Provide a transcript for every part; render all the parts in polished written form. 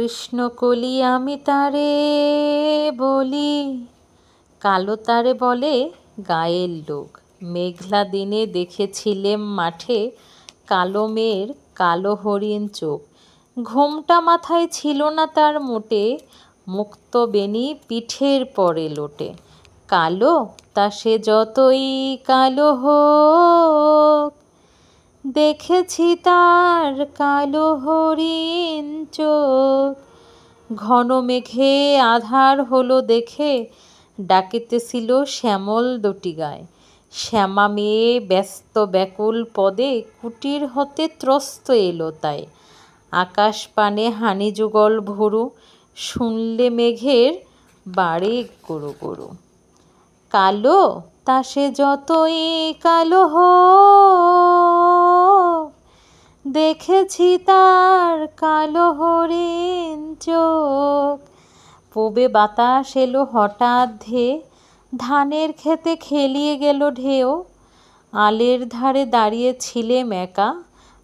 কৃষ্ণ কলি আমি তারে বলি। কালো তারে বলে গায়ের লোক। মেঘলা দিনে দেখেছিলেম মাঠে কালো মেয়ের কালো হরিণ চোখ। ঘোমটা মাথায় ছিল না তার মোটে, মুক্ত বেনি পিঠের পরে লোটে। কালো তা সে যতই কালো হোক, দেখেছি তার কালো হরিণ চোখ। ঘন মেঘে আধার হলো দেখে ডাকিতেছিল শ্যামল দুটি গায়। শ্যামা মেয়ে ব্যস্ত ব্যাকুল পদে কুটির হতে ত্রস্ত এলো তাই। আকাশ পানে হানি যুগল ভরু, শুনলে মেঘের বাড়ে গরু গরু। কালো তা সে যতই কালো হোক, দেখেছি তার কালো হরিণ চোখ। পূবে বাতাস এলো হঠাৎ ধেয়ে, ধানের খেতে খেলিয়ে গেল ঢেউ। আলের ধারে দাঁড়িয়ে ছিলেম একা,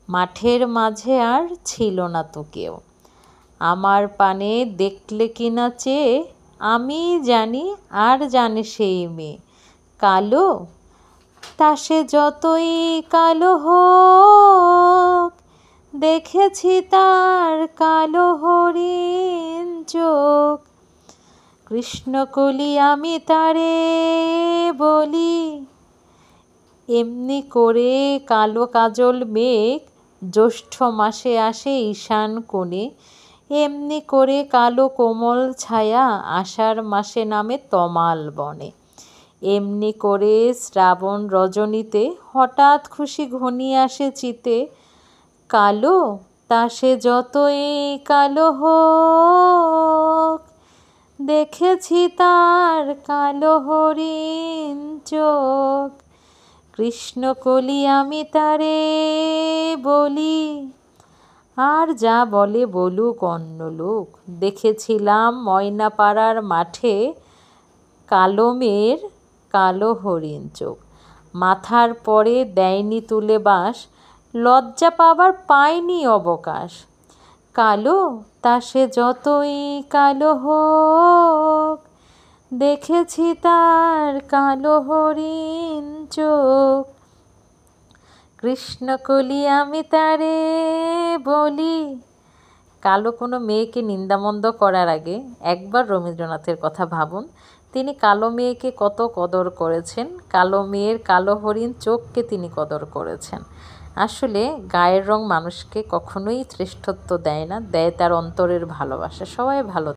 মাঠের মাঝে আর ছিল না তো কেউ। আমার পানে দেখলে কিনা চেয়ে, আমি জানি আর জানে সেই মেয়ে। কালো তা সে যতই কালো হোক, দেখেছি তার কালো হরিণ চোখ। কৃষ্ণকলি আমি তারে বলি। এমনি করে কালো কাজল মেঘ জ্যৈষ্ঠ মাসে আসে ঈশান কোণে। এমনি করে কালো কোমল ছায়া আষাঢ় মাসে নামে তমাল বনে। এমনি করে শ্রাবণ রজনীতে হঠাৎ খুশি ঘনিয়ে আসে চিতে। কালো তা সে যতই কালো হোক, দেখেছি তার কালো হরিণ চোখ। কৃষ্ণকলি আমি তারে বলি। আর যা বলে বলুক অন্য লোক, দেখেছিলাম ময়নাপাড়ার মাঠে কালো মেয়ের কালো হরিণ চোখ। মাথার পরে দেয়নি তুলে বাঁশ, লজ্জা পাবার পায়নি অবকাশ। কালো তা সে যতই কালো হোক, দেখেছি তার কালো হরিণ চোখ। কৃষ্ণকলি আমি তারে বলি। কালো কোনো মেয়েকে নিন্দামন্দ করার আগে একবার রবীন্দ্রনাথের কথা ভাবুন। তিনি কালো মেয়েকে কত কদর করেছেন, কালো মেয়ের কালো হরিণ চোখকে তিনি কদর করেছেন। আসলে গায়ের রং মানুষকে কখনোই শ্রেষ্ঠত্ব দেয় না, দেয় তার অন্তরের ভালোবাসা। সবাই ভালো।